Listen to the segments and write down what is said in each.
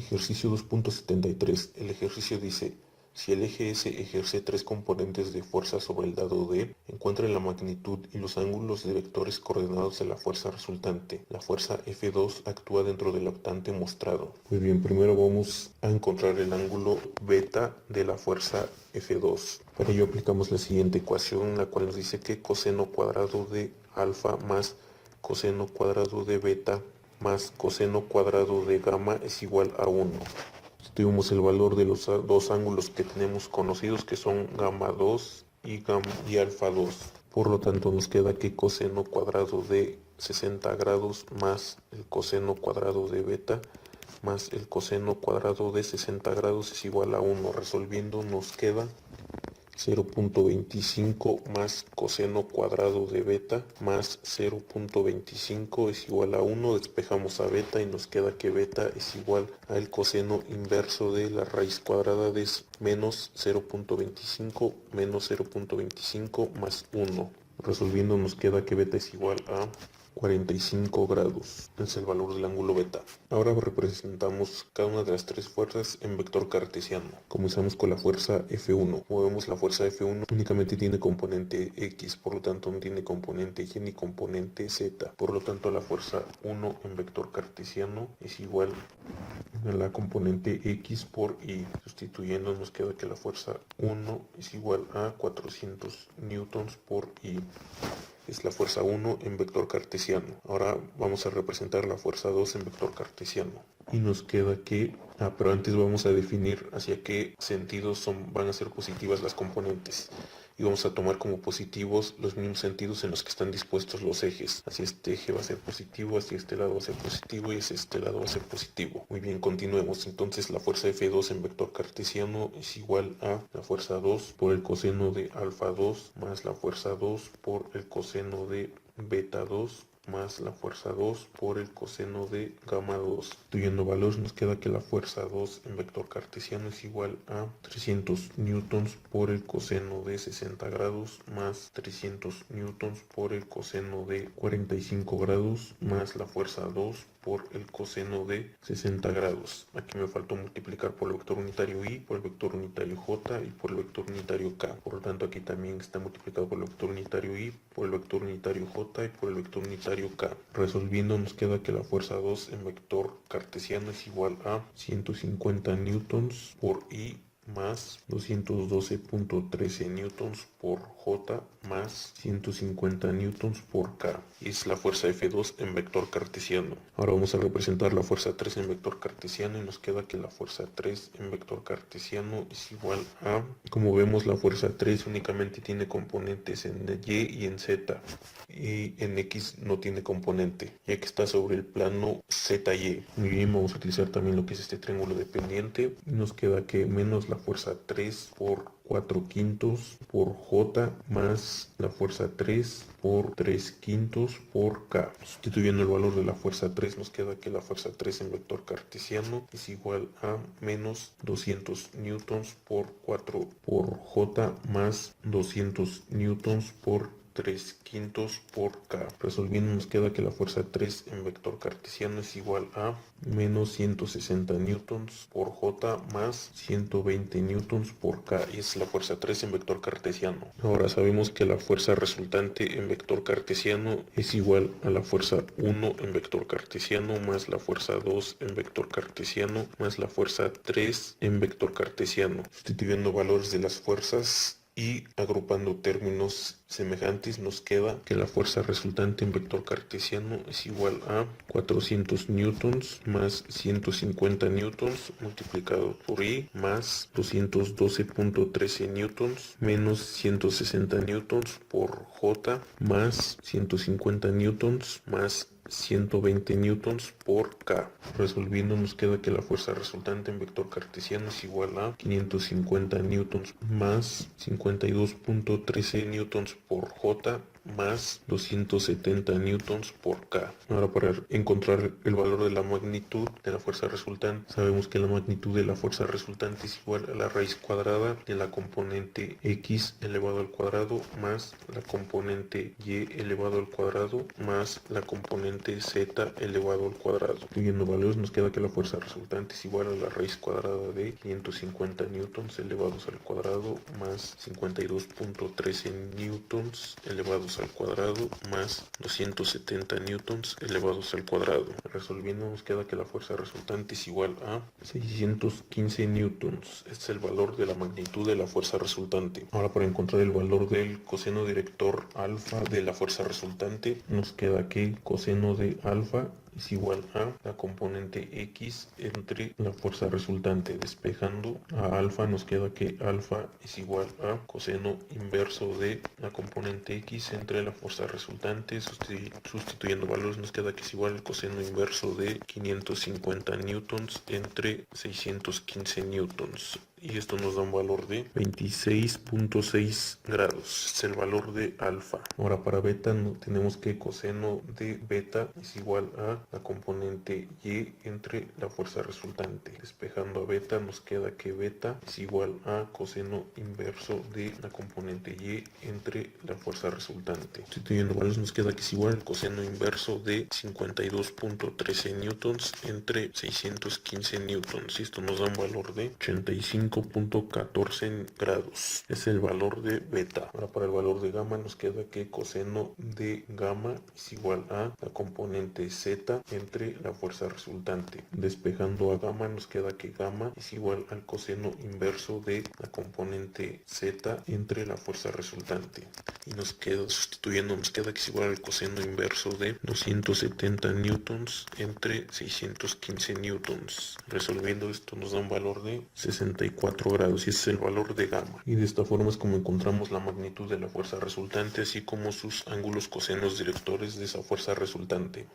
Ejercicio 2.73. El ejercicio dice, si el eje S ejerce tres componentes de fuerza sobre el dado D, encuentre la magnitud y los ángulos de vectores coordenados de la fuerza resultante. La fuerza F2 actúa dentro del octante mostrado. Muy bien, primero vamos a encontrar el ángulo beta de la fuerza F2. Para ello aplicamos la siguiente ecuación, la cual nos dice que coseno cuadrado de alfa más coseno cuadrado de beta más coseno cuadrado de gamma es igual a 1. Tuvimos el valor de los dos ángulos que tenemos conocidos, que son gamma 2 y alfa 2. Por lo tanto, nos queda que coseno cuadrado de 60 grados más el coseno cuadrado de beta más el coseno cuadrado de 60 grados es igual a 1. Resolviendo nos queda 0.25 más coseno cuadrado de beta más 0.25 es igual a 1. Despejamos a beta y nos queda que beta es igual al coseno inverso de la raíz cuadrada de menos 0.25 menos 0.25 más 1. Resolviendo nos queda que beta es igual a 45 grados. Es el valor del ángulo beta. Ahora representamos cada una de las tres fuerzas en vector cartesiano. Comenzamos con la fuerza F1. Como vemos, la fuerza F1 únicamente tiene componente X, por lo tanto no tiene componente Y ni componente Z. Por lo tanto, la fuerza 1 en vector cartesiano es igual a la componente X por Y. Sustituyendo nos queda que la fuerza 1 es igual a 400 newtons por Y. Es la fuerza 1 en vector cartesiano. Ahora vamos a representar la fuerza 2 en vector cartesiano. Y nos queda que, pero antes vamos a definir hacia qué sentidos van a ser positivas las componentes. Y vamos a tomar como positivos los mismos sentidos en los que están dispuestos los ejes. Así este eje va a ser positivo, así este lado va a ser positivo y así este lado va a ser positivo. Muy bien, continuemos. Entonces la fuerza F2 en vector cartesiano es igual a la fuerza 2 por el coseno de alfa 2 más la fuerza 2 por el coseno de beta 2 más la fuerza 2 por el coseno de gamma 2. Sustituyendo valores nos queda que la fuerza 2 en vector cartesiano es igual a 300 newtons por el coseno de 60 grados más 300 newtons por el coseno de 45 grados más la fuerza 2 por el coseno de 60 grados. Aquí me faltó multiplicar por el vector unitario y, por el vector unitario j y por el vector unitario k. Por lo tanto, aquí también está multiplicado por el vector unitario y, por el vector unitario j y por el vector unitario k. Resolviendo nos queda que la fuerza 2 en vector cartesiano es igual a 150 newtons por y más 212.13 newtons por J más 150 newtons por K. Es la fuerza F2 en vector cartesiano. Ahora vamos a representar la fuerza 3 en vector cartesiano y nos queda que la fuerza 3 en vector cartesiano es igual a, como vemos, la fuerza 3 únicamente tiene componentes en Y y en Z. Y en X no tiene componente, ya que está sobre el plano ZY. Muy bien, vamos a utilizar también lo que es este triángulo de pendiente. Y nos queda que menos la fuerza 3 por 4 quintos por J más la fuerza 3 por 3 quintos por K. Sustituyendo el valor de la fuerza 3 nos queda que la fuerza 3 en vector cartesiano es igual a menos 200 newtons por 4 por J más 200 newtons por 3 quintos por K. Resolviendo nos queda que la fuerza 3 en vector cartesiano es igual a menos 160 newtons por J más 120 newtons por K. Y es la fuerza 3 en vector cartesiano. Ahora sabemos que la fuerza resultante en vector cartesiano es igual a la fuerza 1 en vector cartesiano más la fuerza 2 en vector cartesiano más la fuerza 3 en vector cartesiano. Sustituyendo valores de las fuerzas y agrupando términos semejantes nos queda que la fuerza resultante en vector cartesiano es igual a 400 newtons más 150 newtons multiplicado por I más 212.13 newtons menos 160 newtons por J más 150 newtons más 120 newtons por K. Resolviendo nos queda que la fuerza resultante en vector cartesiano es igual a 550 newtons más 52.13 newtons por J más 270 newtons por K. Ahora, para encontrar el valor de la magnitud de la fuerza resultante, sabemos que la magnitud de la fuerza resultante es igual a la raíz cuadrada de la componente x elevado al cuadrado más la componente y elevado al cuadrado más la componente z elevado al cuadrado. Viendo valores, nos queda que la fuerza resultante es igual a la raíz cuadrada de 550 newtons elevados al cuadrado más 52.13 newtons elevados al cuadrado más 270 newtons elevados al cuadrado. Resolviendo, nos queda que la fuerza resultante es igual a 615 newtons. Este es el valor de la magnitud de la fuerza resultante. Ahora, para encontrar el valor del coseno director alfa de la fuerza resultante, nos queda que coseno de alfa es igual a la componente x entre la fuerza resultante. Despejando a alfa, nos queda que alfa es igual a coseno inverso de la componente x entre la fuerza resultante. Sustituyendo valores, nos queda que es igual al coseno inverso de 550 newtons entre 615 newtons. Y esto nos da un valor de 26.6 grados. Es el valor de alfa. Ahora, para beta tenemos que coseno de beta es igual a la componente y entre la fuerza resultante. Despejando a beta, nos queda que beta es igual a coseno inverso de la componente y entre la fuerza resultante. Sustituyendo valores, nos queda que es igual al coseno inverso de 52.13 newtons entre 615 newtons. Y esto nos da un valor de 85.14 grados. Es el valor de beta. Ahora, para el valor de gamma, nos queda que coseno de gamma es igual a la componente z entre la fuerza resultante. Despejando a gamma, nos queda que gamma es igual al coseno inverso de la componente z entre la fuerza resultante. Y nos queda, sustituyendo, nos queda que es igual al coseno inverso de 270 newtons entre 615 newtons. Resolviendo esto, nos da un valor de 64 grados, y ese es el valor de gamma. Y de esta forma es como encontramos la magnitud de la fuerza resultante, así como sus ángulos cosenos directores de esa fuerza resultante.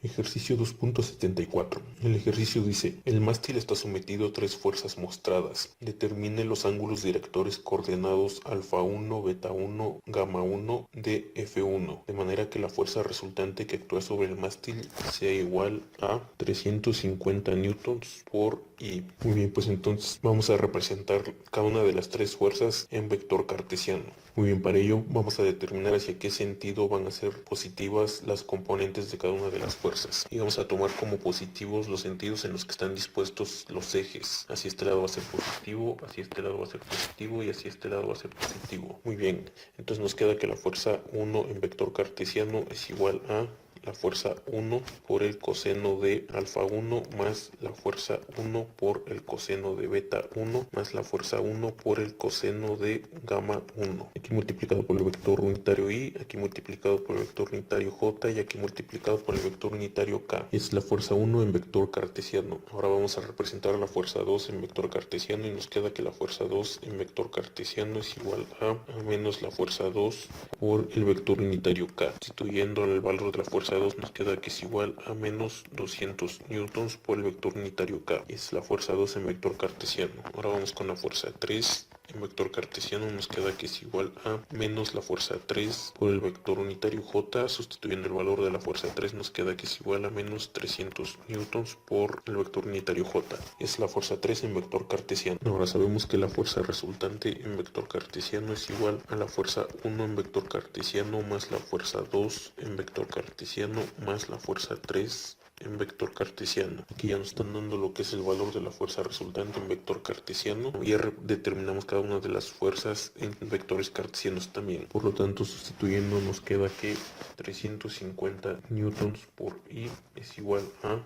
Ejercicio 2.74. El ejercicio dice: el mástil está sometido a tres fuerzas mostradas. Determine los ángulos directores coordenados alfa 1, beta 1, gamma 1 de F1, de manera que la fuerza resultante que actúa sobre el mástil sea igual a 350 newtons por I. Muy bien, pues entonces vamos a representar cada una de las tres fuerzas en vector cartesiano. Muy bien, para ello vamos a determinar hacia qué sentido van a ser positivas las componentes de cada una de las fuerzas. Y vamos a tomar como positivos los sentidos en los que están dispuestos los ejes. Hacia este lado va a ser positivo, hacia este lado va a ser positivo y hacia este lado va a ser positivo. Muy bien, entonces nos queda que la fuerza 1 en vector cartesiano es igual a la fuerza 1 por el coseno de alfa 1 más la fuerza 1 por el coseno de beta 1 más la fuerza 1 por el coseno de gamma 1. Aquí multiplicado por el vector unitario I, aquí multiplicado por el vector unitario J y aquí multiplicado por el vector unitario K. Es la fuerza 1 en vector cartesiano. Ahora vamos a representar la fuerza 2 en vector cartesiano y nos queda que la fuerza 2 en vector cartesiano es igual a menos la fuerza 2 por el vector unitario K. Sustituyendo el valor de la fuerza 2, nos queda que es igual a menos 200 newtons por el vector unitario K. Es la fuerza 2 en vector cartesiano. Ahora vamos con la fuerza 3 en vector cartesiano. Nos queda que es igual a menos la fuerza 3 por el vector unitario J. Sustituyendo el valor de la fuerza 3, nos queda que es igual a menos 300 newtons por el vector unitario J. Es la fuerza 3 en vector cartesiano. Ahora sabemos que la fuerza resultante en vector cartesiano es igual a la fuerza 1 en vector cartesiano más la fuerza 2 en vector cartesiano más la fuerza 3 en vector cartesiano. Aquí ya nos están dando lo que es el valor de la fuerza resultante en vector cartesiano. Y ya determinamos cada una de las fuerzas en vectores cartesianos también. Por lo tanto, sustituyendo, nos queda que 350 newtons por I es igual a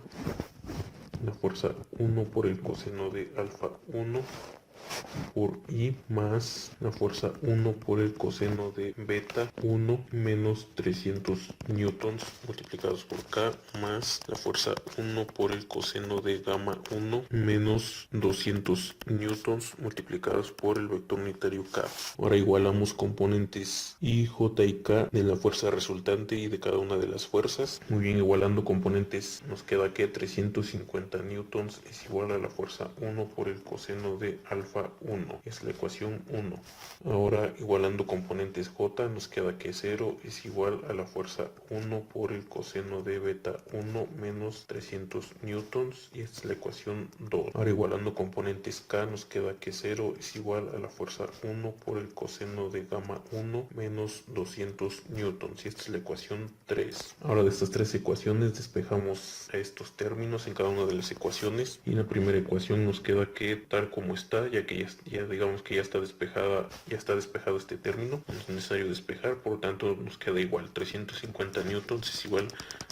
la fuerza 1 por el coseno de alfa 1 por I más la fuerza 1 por el coseno de beta 1 menos 300 newtons multiplicados por K más la fuerza 1 por el coseno de gamma 1 menos 200 newtons multiplicados por el vector unitario K. Ahora igualamos componentes I, J y K de la fuerza resultante y de cada una de las fuerzas. Muy bien, igualando componentes nos queda que 350 newtons es igual a la fuerza 1 por el coseno de alfa 1. Es la ecuación 1. Ahora igualando componentes J nos queda que 0 es igual a la fuerza 1 por el coseno de beta 1 menos 300 newtons y esta es la ecuación 2. Ahora igualando componentes K nos queda que 0 es igual a la fuerza 1 por el coseno de gamma 1 menos 200 newtons y esta es la ecuación 3. Ahora de estas tres ecuaciones despejamos a estos términos en cada una de las ecuaciones y en la primera ecuación nos queda que tal como está, ya que ya digamos que ya está despejado este término, no es necesario despejar, por lo tanto nos queda igual. 350 newtons es igual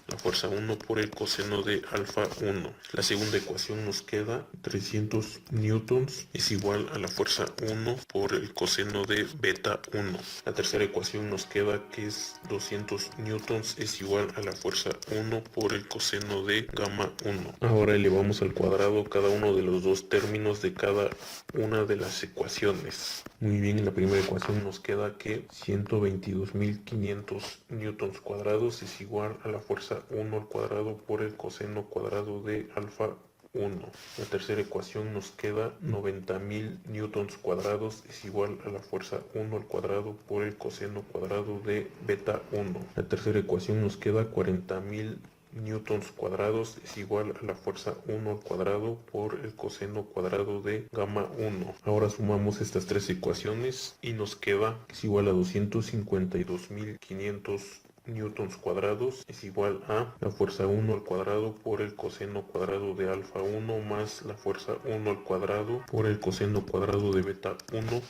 a la fuerza 1 por el coseno de alfa 1. La segunda ecuación nos queda 300 newtons es igual a la fuerza 1 por el coseno de beta 1. La tercera ecuación nos queda que es 200 newtons es igual a la fuerza 1 por el coseno de gamma 1. Ahora elevamos al cuadrado cada uno de los dos términos de cada una de las ecuaciones. Muy bien, en la primera ecuación nos queda que 122.500 newtons cuadrados es igual a la fuerza 1 al cuadrado por el coseno cuadrado de alfa 1. La tercera ecuación nos queda 90.000 newtons cuadrados es igual a la fuerza 1 al cuadrado por el coseno cuadrado de beta 1. La tercera ecuación nos queda 40.000 newtons cuadrados es igual a la fuerza 1 al cuadrado por el coseno cuadrado de gamma 1. Ahora sumamos estas tres ecuaciones y nos queda que es igual a 252.500 newtons cuadrados es igual a la fuerza 1 al cuadrado por el coseno cuadrado de alfa 1 más la fuerza 1 al cuadrado por el coseno cuadrado de beta 1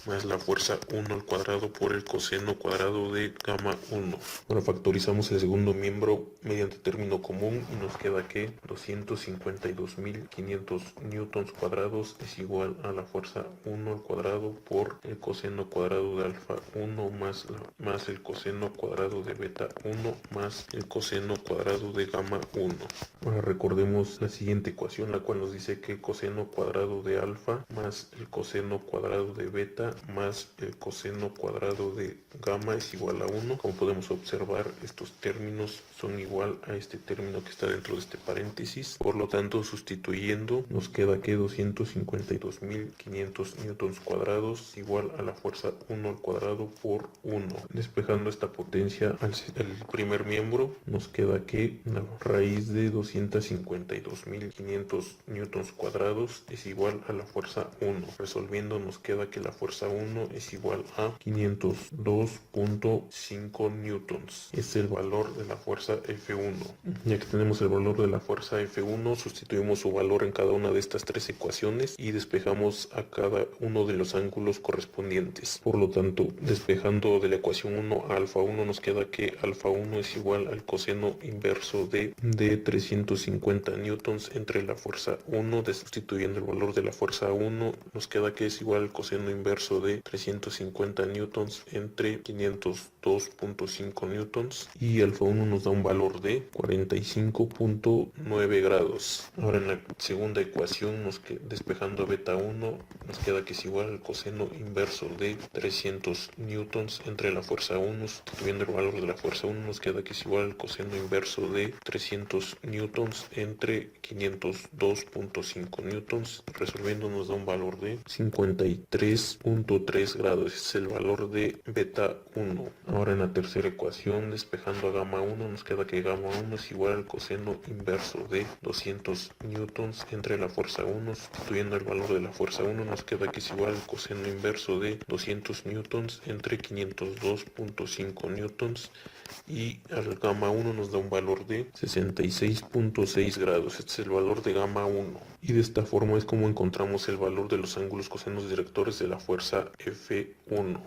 más la fuerza 1 al cuadrado por el coseno cuadrado de gamma 1. Ahora factorizamos el segundo miembro mediante término común y nos queda que 252.500 newtons cuadrados es igual a la fuerza 1 al cuadrado por el coseno cuadrado de alfa 1 más el coseno cuadrado de beta 1 más el coseno cuadrado de gamma 1. Ahora recordemos la siguiente ecuación, la cual nos dice que el coseno cuadrado de alfa más el coseno cuadrado de beta más el coseno cuadrado de gamma es igual a 1. Como podemos observar, estos términos son igual a este término que está dentro de este paréntesis. Por lo tanto, sustituyendo, nos queda que 252.500 newtons cuadrados es igual a la fuerza 1 al cuadrado por 1. Despejando esta potencia al primer miembro, nos queda que la raíz de 252.500 newtons cuadrados es igual a la fuerza 1. Resolviendo, nos queda que la fuerza 1 es igual a 502.5 newtons. Es el valor de la fuerza F1. Ya que tenemos el valor de la fuerza F1, sustituimos su valor en cada una de estas tres ecuaciones y despejamos a cada uno de los ángulos correspondientes. Por lo tanto, despejando de la ecuación 1 a alfa 1, nos queda que alfa 1 es igual al coseno inverso de 350 newtons entre la fuerza 1. Sustituyendo el valor de la fuerza 1, nos queda que es igual al coseno inverso de 350 newtons entre 502.5 newtons y alfa 1 nos da un valor de 45.9 grados. Ahora en la segunda ecuación, despejando a beta 1, nos queda que es igual al coseno inverso de 300 newtons entre la fuerza 1. Sustituyendo el valor de la fuerza 1, nos queda que es igual al coseno inverso de 300 newtons entre 502.5 newtons. Resolviendo nos da un valor de 53.3 grados. Es el valor de beta 1. Ahora en la tercera ecuación, despejando a gamma 1, nos queda que gamma 1 es igual al coseno inverso de 200 newtons entre la fuerza 1. Sustituyendo el valor de la fuerza 1, nos queda que es igual al coseno inverso de 200 newtons entre 502.5 newtons y al gamma 1 nos da un valor de 66.6 grados. Este es el valor de gamma 1. Y de esta forma es como encontramos el valor de los ángulos cosenos directores de la fuerza F1.